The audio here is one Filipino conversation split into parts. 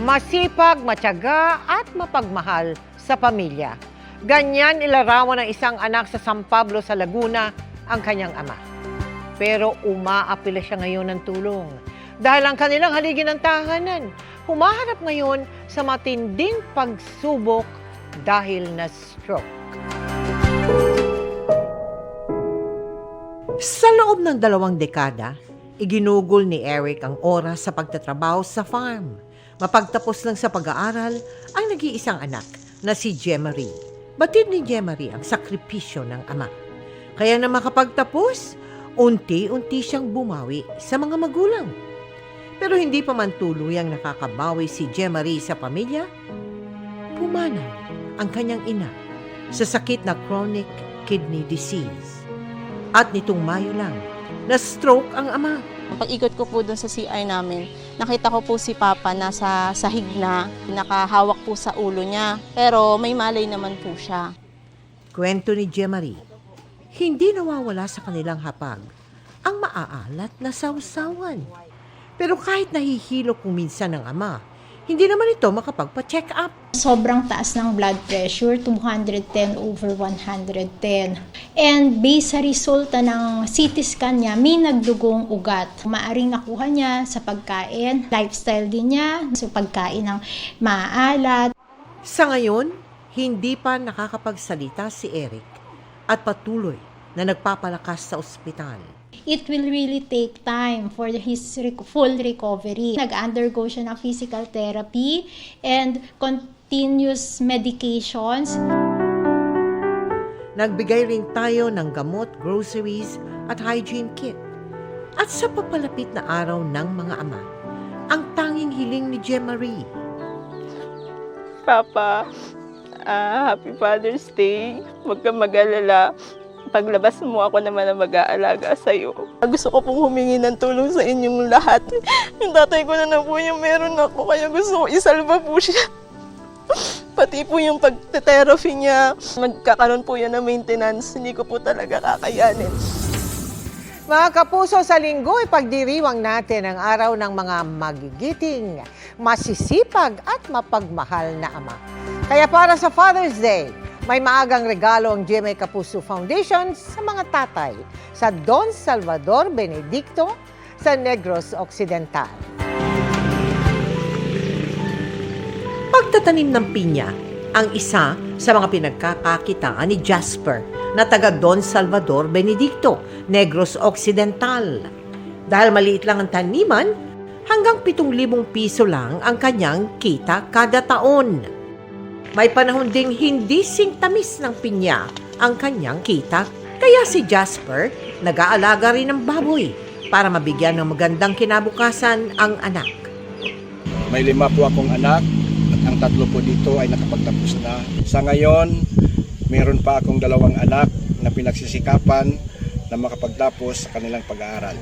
masipag, matyaga at mapagmahal sa pamilya. Ganyan ilarawan ng isang anak sa San Pablo sa Laguna ang kanyang ama. Pero umaapila siya ngayon ng tulong dahil ang kanilang haligi ng tahanan humaharap ngayon sa matinding pagsubok dahil na stroke. Sa loob ng 2 dekada, iginugol ni Eric ang oras sa pagtatrabaho sa farm. Mapagtapos lang sa pag-aaral ang nag-iisang anak na si Jemarie. Batid ni Jemarie ang sakripisyo ng ama. Kaya na makapagtapos, unti-unti siyang bumawi sa mga magulang. Pero hindi pa man tuluyang nakakabawi si Jemarie sa pamilya, pumanaw ang kanyang ina sa sakit na chronic kidney disease. At nitong Mayo lang, na-stroke ang ama. Pag-ikot ko po doon sa CR namin, nakita ko po si Papa nasa sahig na, nakahawak po sa ulo niya. Pero may malay naman po siya. Kwento ni Jemarie, hindi nawawala sa kanilang hapag ang maaalat na sawsawan. Pero kahit nahihilo kung minsan ng ama, hindi naman ito makapagpa-check up. Sobrang taas ng blood pressure, 210/110. And based sa resulta ng CT scan niya, may nagdugong ugat. Maaring nakuha niya sa pagkain, lifestyle din niya, sa pagkain ng maalat. Sa ngayon, hindi pa nakakapagsalita si Eric at patuloy na nagpapalakas sa ospital. It will really take time for his full recovery. Nag-undergo siya ng physical therapy and continuous medications. Nagbigay rin tayo ng gamot, groceries at hygiene kit. At sa papalapit na araw ng mga ama, ang tanging hiling ni Jemarie. Papa, Happy Father's Day. Huwag kang mag-alala. Paglabas mo, ako naman ang mag-aalaga sa'yo. Gusto ko pong humingi ng tulong sa inyong lahat. Yung tatay ko na po yung meron ako, kaya gusto ko isalba po siya. Pati po yung pag-therapy niya, magkakaroon po yan ng maintenance, hindi ko po talaga kakayanin. Mga kapuso, sa linggo, ipagdiriwang natin ang araw ng mga magigiting, masisipag at mapagmahal na ama. Kaya para sa Father's Day, may maagang regalo ang GMA Kapuso Foundation sa mga tatay sa Don Salvador Benedicto sa Negros Occidental. Pagtatanim ng pinya ang isa sa mga pinagkakakitaan ni Jasper na taga Don Salvador Benedicto, Negros Occidental. Dahil maliit lang ang taniman, hanggang 7,000 piso lang ang kanyang kita kada taon. May panahon ding hindi singtamis ng pinya ang kanyang kita, kaya si Jasper nag-aalaga rin ng baboy para mabigyan ng magandang kinabukasan ang anak. May 5 po akong anak at ang 3 po dito ay nakapagtapos na. Sa ngayon, mayroon pa akong 2 anak na pinagsisikapan na makapagtapos sa kanilang pag-aaral.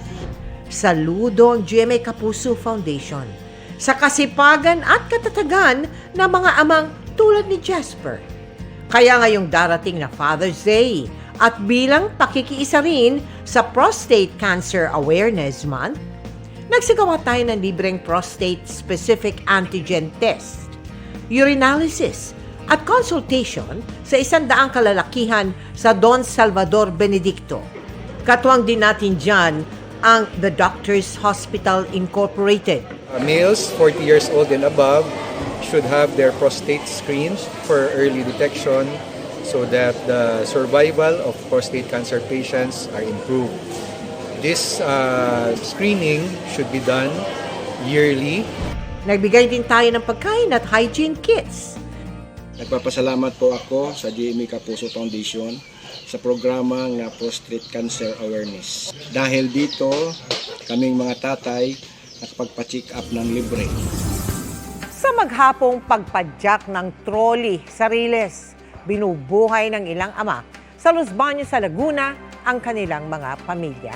Saludo ang GMA Kapuso Foundation sa kasipagan at katatagan ng mga amang tulad ni Jasper. Kaya ngayong darating na Father's Day at bilang pakikiisa rin sa Prostate Cancer Awareness Month, nagsagawa tayo ng libreng prostate-specific antigen test, urinalysis at consultation sa 100 kalalakihan sa Don Salvador Benedicto. Katuwang din natin dyan ang The Doctors Hospital Incorporated. Males 40 years old and above should have their prostate screened for early detection so that the survival of prostate cancer patients are improved. This screening should be done yearly. Nagbigay din tayo ng pagkain at hygiene kits. Nagpapasalamat po ako sa GMA Kapuso Foundation sa programa ng Prostate Cancer Awareness. Dahil dito, kaming mga tatay nakapagpa-check up ng libre. Sa maghapong pagpadyak ng trolley sa Riles, binubuhay ng ilang ama sa Los Baños sa Laguna ang kanilang mga pamilya.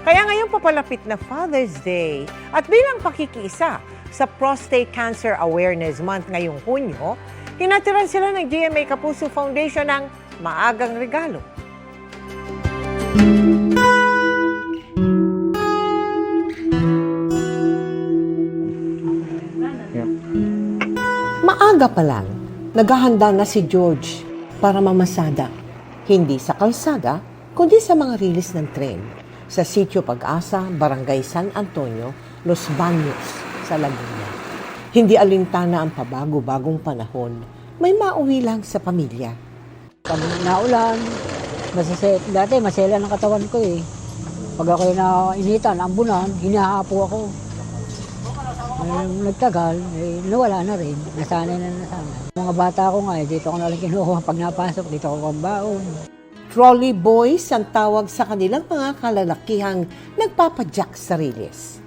Kaya ngayong papalapit na Father's Day at bilang pakikiisa sa Prostate Cancer Awareness Month ngayong Hunyo, hinatiran sila ng GMA Kapuso Foundation ng maagang regalo. Maaga pa lang, naghahanda na si George para mamasada. Hindi sa kalsada, kundi sa mga rilis ng tren sa Sitio Pag-asa, Barangay San Antonio, Los Baños, sa Laguna. Hindi alintana ang pabago-bagong panahon, may mauwi lang sa pamilya. Pag naulan, dati masela ng katawan ko eh. Pag ako'y nainitan, ambunan, hinahapo ako. Nagtagal, nawala na rin. Nasanay na nasanay. Mga bata ko nga, dito ko nalang kinuha. Pag napasok, dito ko pambaon. Trolley boys ang tawag sa kanilang mga kalalakihang nagpapadyak sa rilis.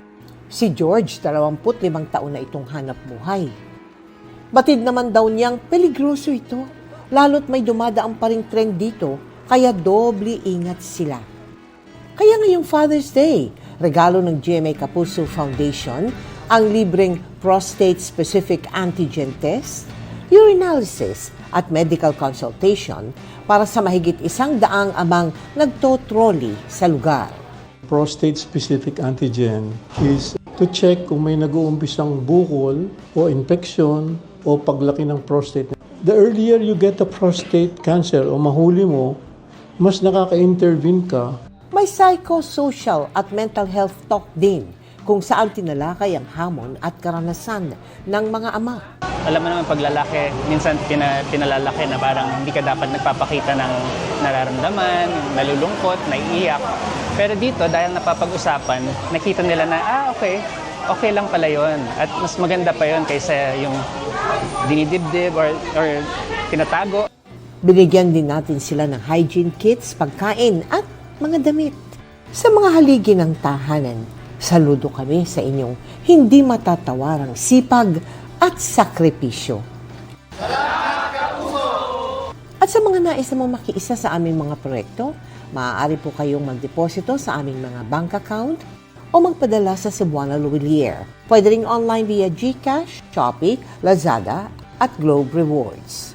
Si George, 25 taon na itong hanap buhay. Batid naman daw niyang peligroso ito, lalo't may dumadaang pa ring tren dito, kaya doble ingat sila. Kaya ngayong Father's Day, regalo ng GMA Kapuso Foundation ang libreng prostate-specific antigen test, urinalysis at medical consultation para sa mahigit 100 amang nagtotrolley sa lugar. Prostate-specific antigen is to check kung may nag-uumpisang bukol o infection o paglaki ng prostate. The earlier you get a prostate cancer o mahuli mo, mas nakaka-intervene ka. May psychosocial at mental health talk din kung saan tinalakay ang hamon at karanasan ng mga ama. Alam mo naman, pag lalaki, minsan pinalalaki na parang hindi ka dapat nagpapakita ng nararamdaman, nalulungkot, naiiyak. Pero dito, dahil napapag-usapan, nakita nila na, okay lang pala yon. At mas maganda pa yon kaysa yung dinidibdib or tinatago. Binigyan din natin sila ng hygiene kits, pagkain at mga damit. Sa mga haligi ng tahanan, saludo kami sa inyong hindi matatawarang sipag at sakripisyo. At sa mga nais namang makiisa sa aming mga proyekto, maaari po kayong magdeposito sa aming mga bank account o magpadala sa Cebuana Luwilier. Pwede ring online via GCash, Shopee, Lazada at Globe Rewards.